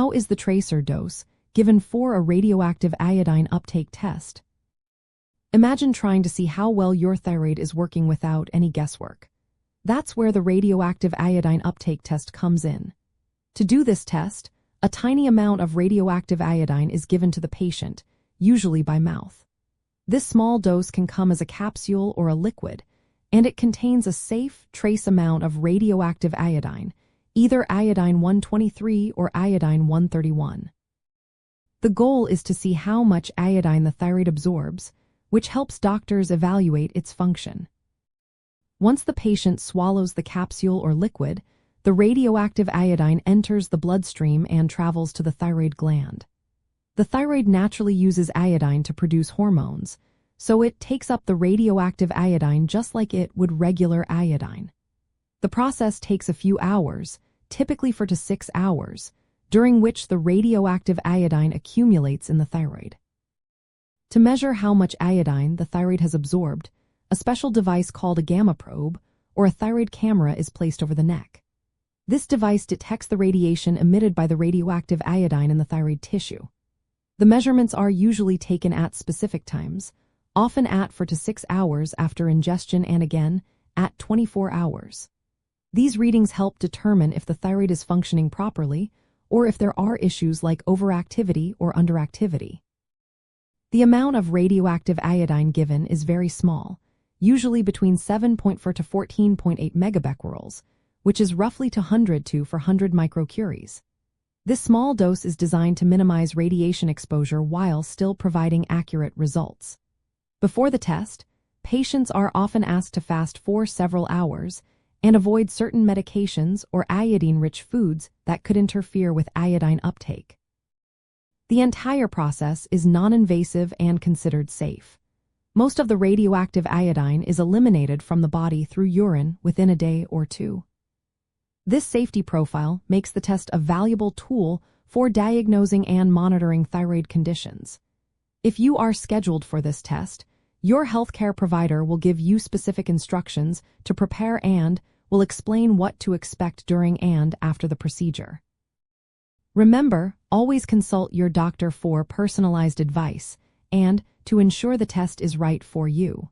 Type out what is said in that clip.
How is the tracer dose given for a radioactive iodine uptake test? Imagine trying to see how well your thyroid is working without any guesswork. That's where the radioactive iodine uptake test comes in. To do this test, a tiny amount of radioactive iodine is given to the patient, usually by mouth. This small dose can come as a capsule or a liquid, and it contains a safe, trace amount of radioactive iodine, either iodine 123 or iodine 131. The goal is to see how much iodine the thyroid absorbs, which helps doctors evaluate its function. Once the patient swallows the capsule or liquid, the radioactive iodine enters the bloodstream and travels to the thyroid gland. The thyroid naturally uses iodine to produce hormones, so it takes up the radioactive iodine just like it would regular iodine. The process takes a few hours, typically 4 to 6 hours, during which the radioactive iodine accumulates in the thyroid. To measure how much iodine the thyroid has absorbed, a special device called a gamma probe, or a thyroid camera, is placed over the neck. This device detects the radiation emitted by the radioactive iodine in the thyroid tissue. The measurements are usually taken at specific times, often at 4 to 6 hours after ingestion and again at 24 hours. These readings help determine if the thyroid is functioning properly or if there are issues like overactivity or underactivity. The amount of radioactive iodine given is very small, usually between 7.4 to 14.8 megabecquerels, which is roughly 100 to 400 microcuries. This small dose is designed to minimize radiation exposure while still providing accurate results. Before the test, patients are often asked to fast for several hours and avoid certain medications or iodine-rich foods that could interfere with iodine uptake. The entire process is non-invasive and considered safe. Most of the radioactive iodine is eliminated from the body through urine within a day or two. This safety profile makes the test a valuable tool for diagnosing and monitoring thyroid conditions. If you are scheduled for this test, your healthcare provider will give you specific instructions to prepare and will explain what to expect during and after the procedure. Remember, always consult your doctor for personalized advice and to ensure the test is right for you.